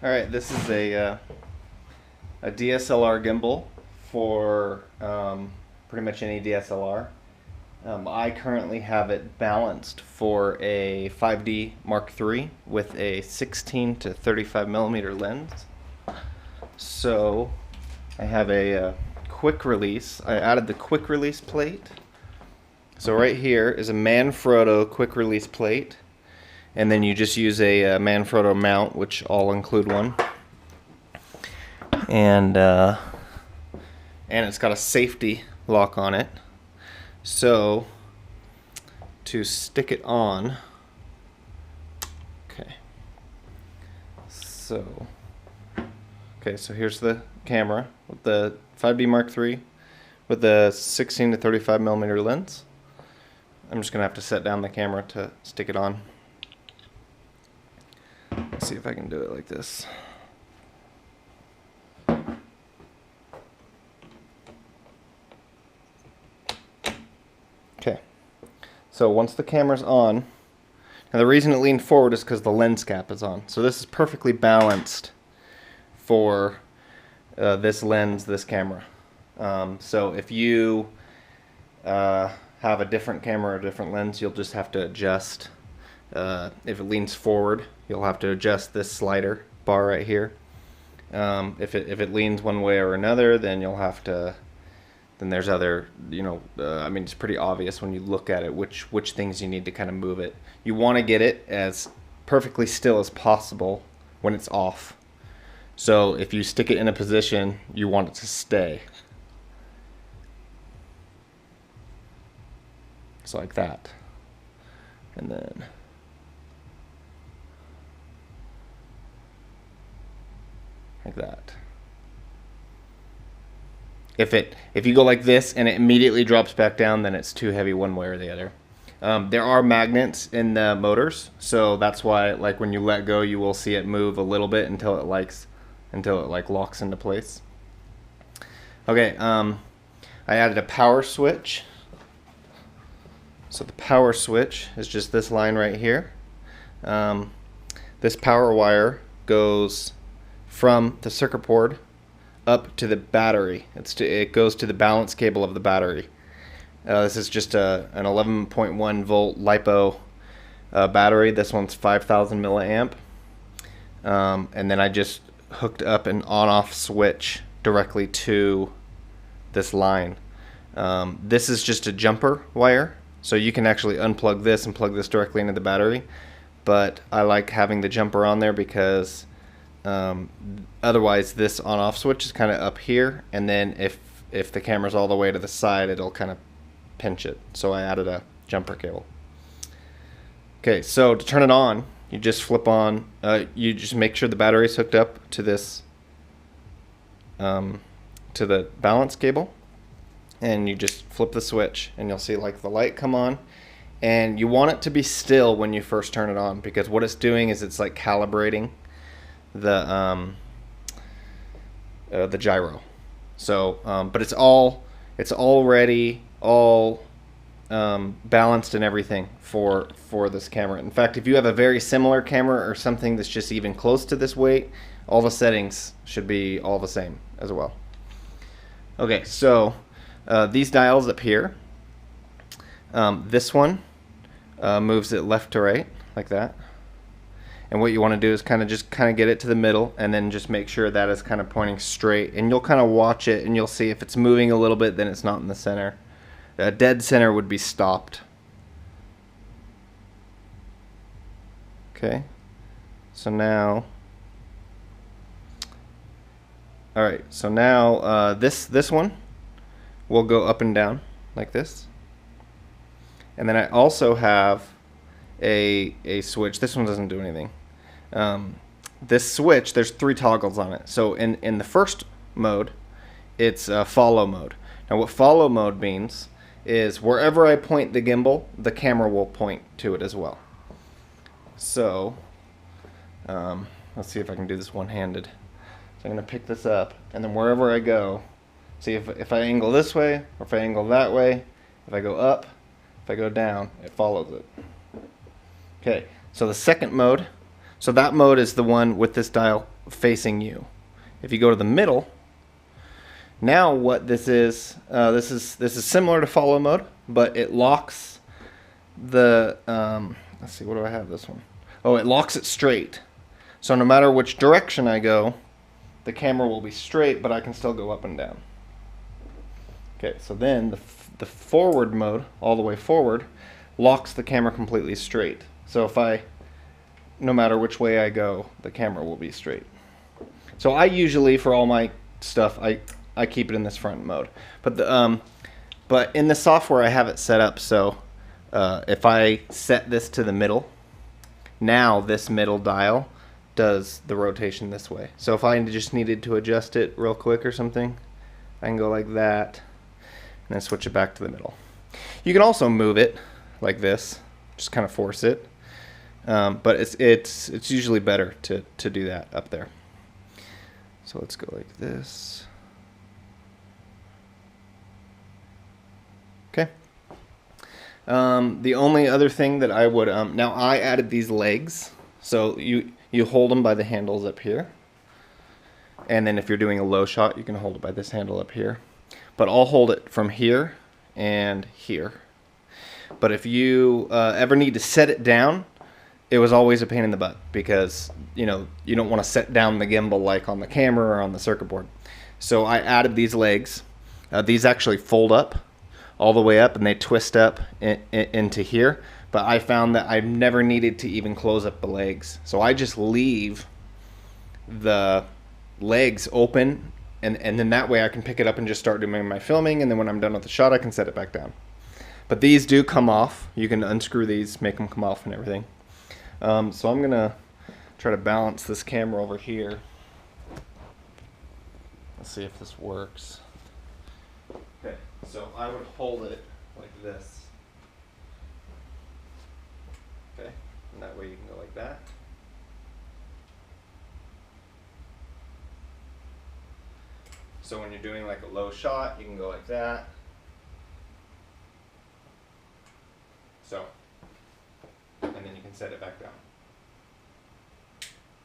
Alright, this is a DSLR gimbal for pretty much any DSLR. I currently have it balanced for a 5D Mark III with a 16 to 35 millimeter lens. So I have a quick release. I added the quick release plate. So right here is a Manfrotto quick release plate. And then you just use a Manfrotto mount, which I'll include one. And it's got a safety lock on it. So to stick it on, so here's the camera with the 5D Mark III with the 16 to 35 millimeter lens. I'm just gonna have to set down the camera to stick it on. Let's see if I can do it like this. Okay, so once the camera's on, and the reason it leaned forward is because the lens cap is on. So this is perfectly balanced for this lens, this camera. So if you have a different camera or a different lens, you'll just have to adjust. If it leans forward, you'll have to adjust this slider bar right here. If it leans one way or another, then you'll have to. Then there's other, I mean, it's pretty obvious when you look at it which things you need to kind of move it. You want to get it as perfectly still as possible when it's off. So if you stick it in a position, you want it to stay. It's like that. And then like that. If you go like this and it immediately drops back down, then it's too heavy one way or the other. There are magnets in the motors, so that's why, like, when you let go, you will see it move a little bit until it locks into place. Okay, I added a power switch. So the power switch is just this line right here. This power wire goes from the circuit board up to the battery. It goes to the balance cable of the battery. This is just an 11.1 volt LiPo battery. This one's 5,000 milliamp. And then I just hooked up an on-off switch directly to this line. This is just a jumper wire, so you can actually unplug this and plug this directly into the battery. But I like having the jumper on there because otherwise this on-off switch is kind of up here, and then if the camera's all the way to the side, it'll kind of pinch it. So I added a jumper cable. Okay, so to turn it on, you just flip on, you just make sure the battery's hooked up to this, to the balance cable, and you just flip the switch, and you'll see like the light come on. And you want it to be still when you first turn it on, because what it's doing is it's like calibrating the gyro. So but it's already all balanced and everything for this camera. In fact, if you have a very similar camera or something that's just even close to this weight, all the settings should be all the same as well. Okay, so these dials up here, this one moves it left to right like that. And what you want to do is kind of get it to the middle, and then just make sure that is kind of pointing straight. And you'll kind of watch it, and you'll see if it's moving a little bit, then it's not in the center. Dead center would be stopped. Okay. So now, all right. So now this one will go up and down like this. And then I also have a switch. This one doesn't do anything. This switch, there's 3 toggles on it. So in the first mode, it's follow mode. Now what follow mode means is wherever I point the gimbal, the camera will point to it as well. So let's see if I can do this one-handed. So I'm going to pick this up, and then wherever I go, see if I angle this way or if I angle that way, if I go up, if I go down, it follows it. Okay, so the second mode, so that mode is the one with this dial facing you. If you go to the middle, now what this is similar to follow mode, but it locks the, let's see, what do I have this one? Oh, it locks it straight. So no matter which direction I go, the camera will be straight, but I can still go up and down. Okay, so then the forward mode, all the way forward, locks the camera completely straight. So no matter which way I go, the camera will be straight. So I usually, for all my stuff, I keep it in this front mode. But in the software I have it set up so if I set this to the middle, now this middle dial does the rotation this way. So if I just needed to adjust it real quick or something, I can go like that and then switch it back to the middle. You can also move it like this, just kind of force it, but it's usually better to do that up there. So let's go like this. Okay. The only other thing that I would now I added these legs, so you hold them by the handles up here, and then if you're doing a low shot, you can hold it by this handle up here. But I'll hold it from here and here. But if you ever need to set it down, it was always a pain in the butt because you don't want to set down the gimbal like on the camera or on the circuit board. So I added these legs. These actually fold up all the way up and they twist up into here. But I found that I've never needed to even close up the legs. So I just leave the legs open and then that way I can pick it up and just start doing my filming, and then when I'm done with the shot I can set it back down. But these do come off. You can unscrew these, make them come off and everything. So I'm gonna try to balance this camera over here. Let's see if this works. Okay, so I would hold it like this. Okay, and that way you can go like that. So when you're doing like a low shot, you can go like that. So, and then you can set it back down.